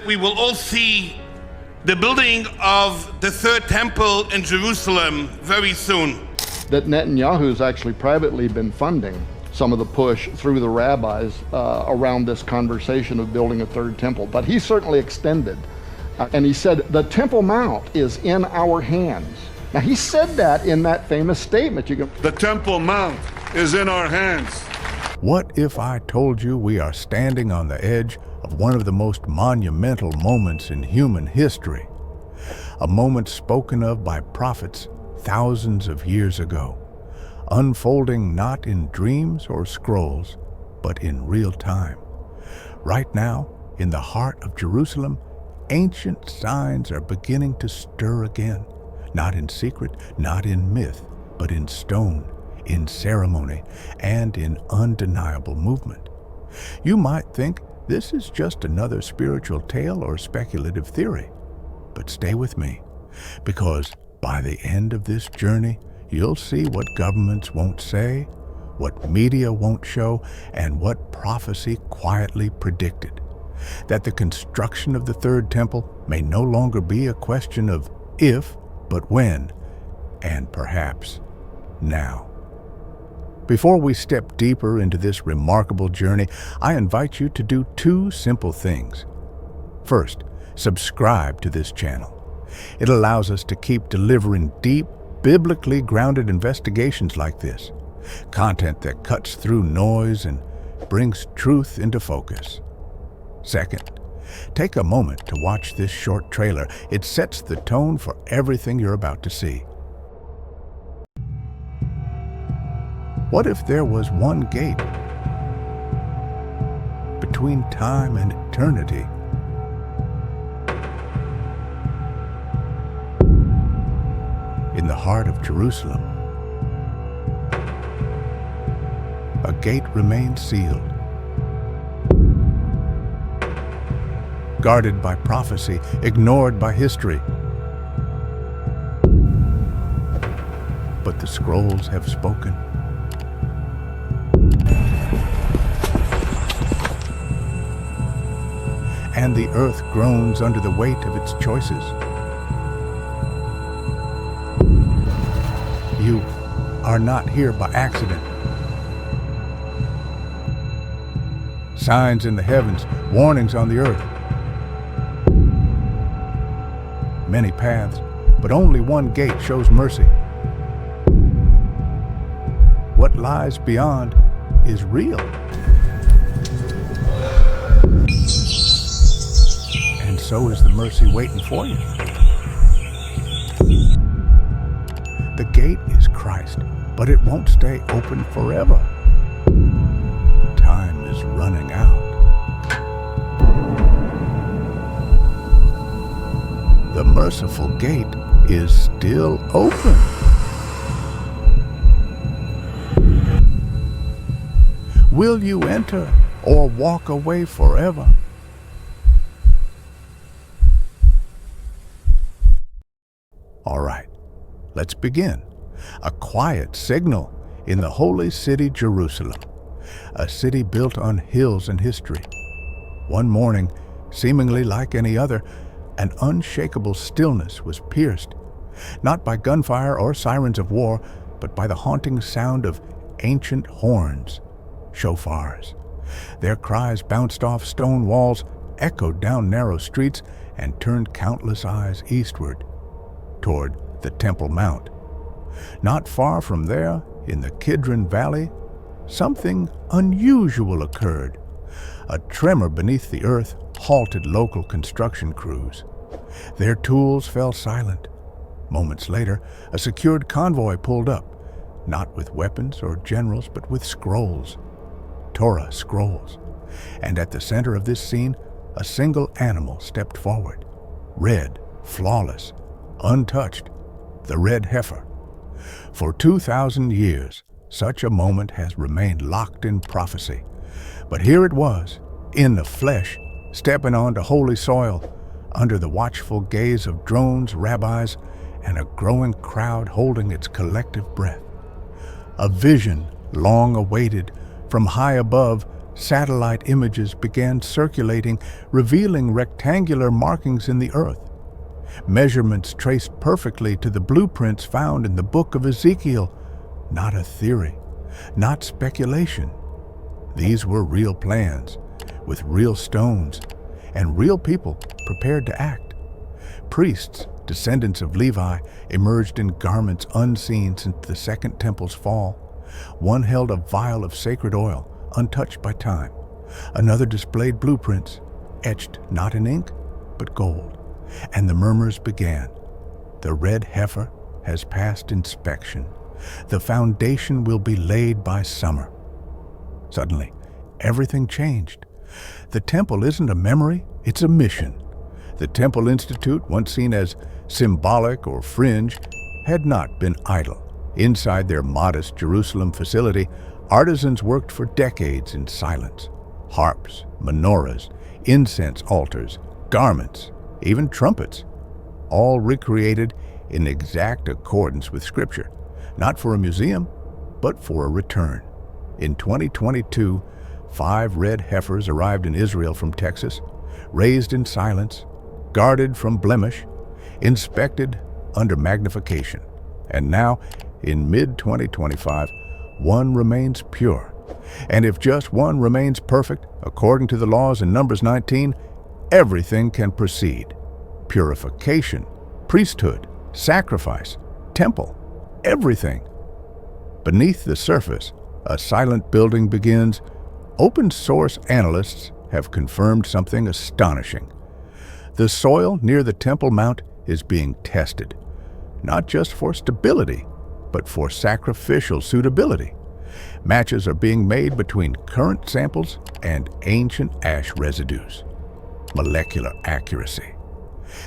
we will all see the building of the third temple in Jerusalem very soon. That Netanyahu's actually privately been funding some of the push through the rabbis around this conversation of building a third temple. But he certainly extended. And he said, the Temple Mount is in our hands. Now he said that in that famous statement. The Temple Mount is in our hands. What if I told you we are standing on the edge of one of the most monumental moments in human history? A moment spoken of by prophets thousands of years ago, unfolding not in dreams or scrolls, but in real time. Right now, in the heart of Jerusalem, ancient signs are beginning to stir again, not in secret, not in myth, but in stone, in ceremony, and in undeniable movement. You might think this is just another spiritual tale or speculative theory, but stay with me, because by the end of this journey, you'll see what governments won't say, what media won't show, and what prophecy quietly predicted. That the construction of the third temple may no longer be a question of if, but when, and perhaps now. Before we step deeper into this remarkable journey, I invite you to do two simple things. First, subscribe to this channel. It allows us to keep delivering deep, biblically grounded investigations like this, content that cuts through noise and brings truth into focus. Second, take a moment to watch this short trailer. It sets the tone for everything you're about to see. What if there was one gate between time and eternity? In the heart of Jerusalem, a gate remains sealed, guarded by prophecy, ignored by history. But the scrolls have spoken. And the earth groans under the weight of its choices. You are not here by accident. Signs in the heavens, warnings on the earth. Many paths, but only one gate shows mercy. What lies beyond is real. And so is the mercy waiting for you. The gate is Christ, but it won't stay open forever. Time is running out. The merciful gate is still open. Will you enter or walk away forever? All right. Let's begin. A quiet signal in the holy city Jerusalem, a city built on hills and history. One morning, seemingly like any other, an unshakable stillness was pierced, not by gunfire or sirens of war, but by the haunting sound of ancient horns, shofars. Their cries bounced off stone walls, echoed down narrow streets, and turned countless eyes eastward, toward the Temple Mount. Not far from there, in the Kidron Valley, something unusual occurred. A tremor beneath the earth halted local construction crews. Their tools fell silent. Moments later, a secured convoy pulled up, not with weapons or generals, but with scrolls, Torah scrolls. And at the center of this scene, a single animal stepped forward, red, flawless, untouched, the Red Heifer. For 2,000 years, such a moment has remained locked in prophecy. But here it was, in the flesh, stepping onto holy soil, under the watchful gaze of drones, rabbis, and a growing crowd holding its collective breath. A vision long awaited from high above satellite images began circulating, revealing rectangular markings in the earth. Measurements traced perfectly to the blueprints found in the book of Ezekiel. Not a theory, not speculation. These were real plans, with real stones, and real people prepared to act. Priests, descendants of Levi, emerged in garments unseen since the Second Temple's fall. One held a vial of sacred oil, untouched by time. Another displayed blueprints, etched not in ink, but gold. And the murmurs began. The Red Heifer has passed inspection. The foundation will be laid by summer. Suddenly, everything changed. The temple isn't a memory, it's a mission. The Temple Institute, once seen as symbolic or fringe, had not been idle. Inside their modest Jerusalem facility, artisans worked for decades in silence. Harps, menorahs, incense altars, garments, even trumpets, all recreated in exact accordance with Scripture, not for a museum, but for a return. In 2022, 5 red heifers arrived in Israel from Texas, raised in silence, guarded from blemish, inspected under magnification. And now, in mid-2025, one remains pure. And if just one remains perfect, according to the laws in Numbers 19, everything can proceed. Purification, priesthood, sacrifice, temple, everything. Beneath the surface, a silent building begins. Open source analysts have confirmed something astonishing. The soil near the Temple Mount is being tested, not just for stability, but for sacrificial suitability. Matches are being made between current samples and ancient ash residues. Molecular accuracy.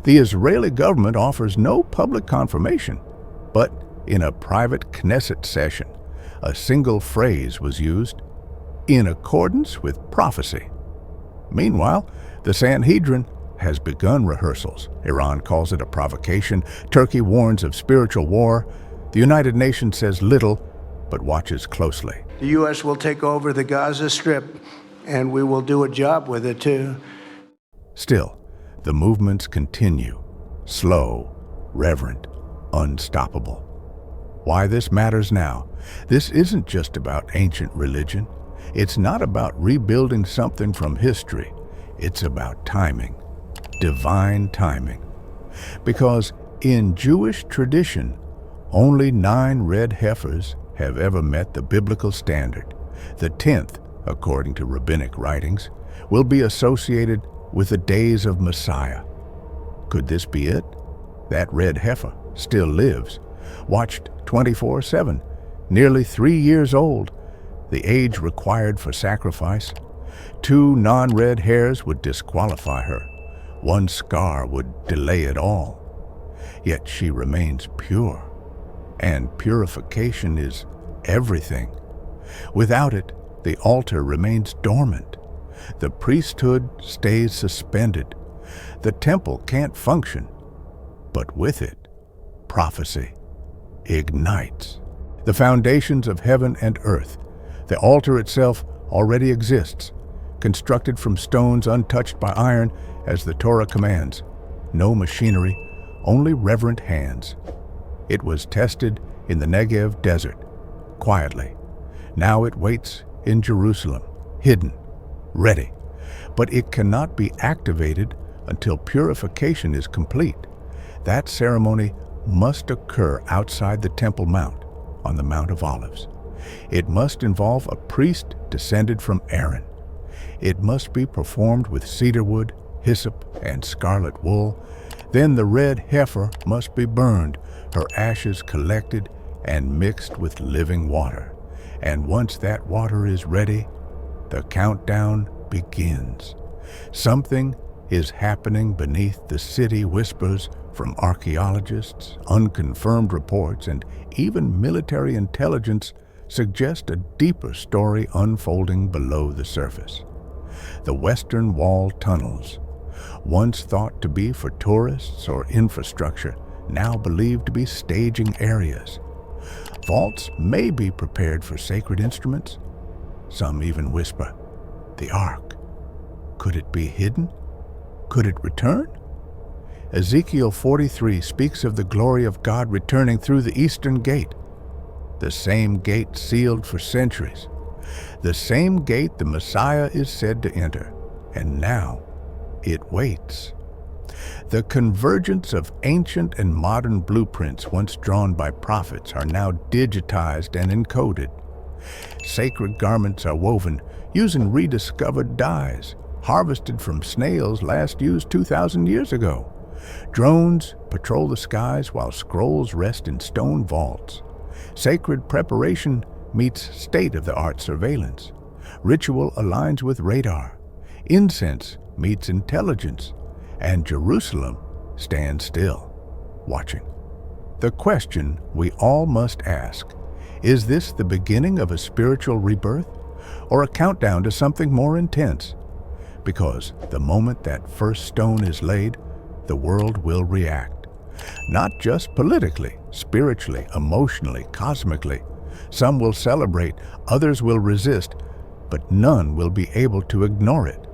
The Israeli government offers no public confirmation, but in a private Knesset session, a single phrase was used, in accordance with prophecy. Meanwhile, the Sanhedrin has begun rehearsals. Iran calls it a provocation. Turkey warns of spiritual war. The United Nations says little, but watches closely. The U.S. will take over the Gaza Strip, and we will do a job with it, too. Still, the movements continue. Slow, reverent, unstoppable. Why this matters now? This isn't just about ancient religion. It's not about rebuilding something from history. It's about timing. Divine timing. Because in Jewish tradition, only 9 red heifers have ever met the biblical standard. The 10th, according to rabbinic writings, will be associated with the days of Messiah. Could this be it? That red heifer still lives, watched 24/7, nearly 3 years old, the age required for sacrifice. 2 non-red hairs would disqualify her. 1 scar would delay it all. Yet she remains pure. And purification is everything. Without it, the altar remains dormant. The priesthood stays suspended. The temple can't function. But with it, prophecy ignites. The foundations of heaven and earth, the altar itself already exists, constructed from stones untouched by iron as the Torah commands. No machinery, only reverent hands. It was tested in the Negev desert, quietly. Now it waits in Jerusalem, hidden, ready. But it cannot be activated until purification is complete. That ceremony must occur outside the Temple Mount, on the Mount of Olives. It must involve a priest descended from Aaron. It must be performed with cedar wood, hyssop, and scarlet wool. Then the red heifer must be burned, her ashes collected and mixed with living water. And once that water is ready, the countdown begins. Something is happening beneath the city whispers from archaeologists. Unconfirmed reports and even military intelligence suggest a deeper story unfolding below the surface. The Western Wall tunnels, once thought to be for tourists or infrastructure, now believed to be staging areas. Vaults may be prepared for sacred instruments. Some even whisper, The ark. Could it be hidden? Could it return? Ezekiel 43 speaks of the glory of God returning through the eastern gate, the same gate sealed for centuries, the same gate the Messiah is said to enter, and now it waits. The convergence of ancient and modern blueprints once drawn by prophets are now digitized and encoded. Sacred garments are woven using rediscovered dyes, harvested from snails last used 2,000 years ago. Drones patrol the skies while scrolls rest in stone vaults. Sacred preparation meets state-of-the-art surveillance. Ritual aligns with radar. Incense meets intelligence. And Jerusalem stands still, watching. The question we all must ask, is this the beginning of a spiritual rebirth or a countdown to something more intense? Because the moment that first stone is laid, the world will react. Not just politically, spiritually, emotionally, cosmically. Some will celebrate, others will resist, but none will be able to ignore it.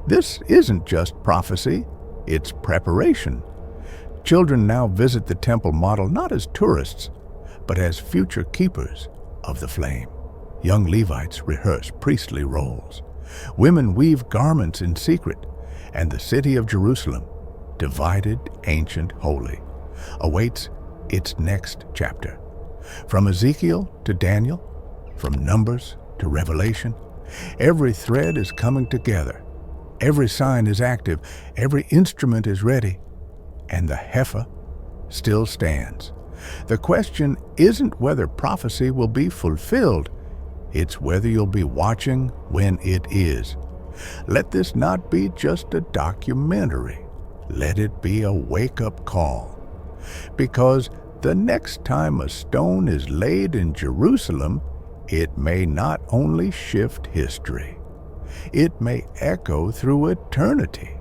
This isn't just prophecy, it's preparation. Children now visit the temple model not as tourists, but as future keepers of the flame. Young Levites rehearse priestly roles. Women weave garments in secret, and the city of Jerusalem, divided, ancient, holy, awaits its next chapter. From Ezekiel to Daniel, from Numbers to Revelation, every thread is coming together. Every sign is active, every instrument is ready, and the heifer still stands. The question isn't whether prophecy will be fulfilled, it's whether you'll be watching when it is. Let this not be just a documentary. Let it be a wake-up call. Because the next time a stone is laid in Jerusalem, it may not only shift history, it may echo through eternity.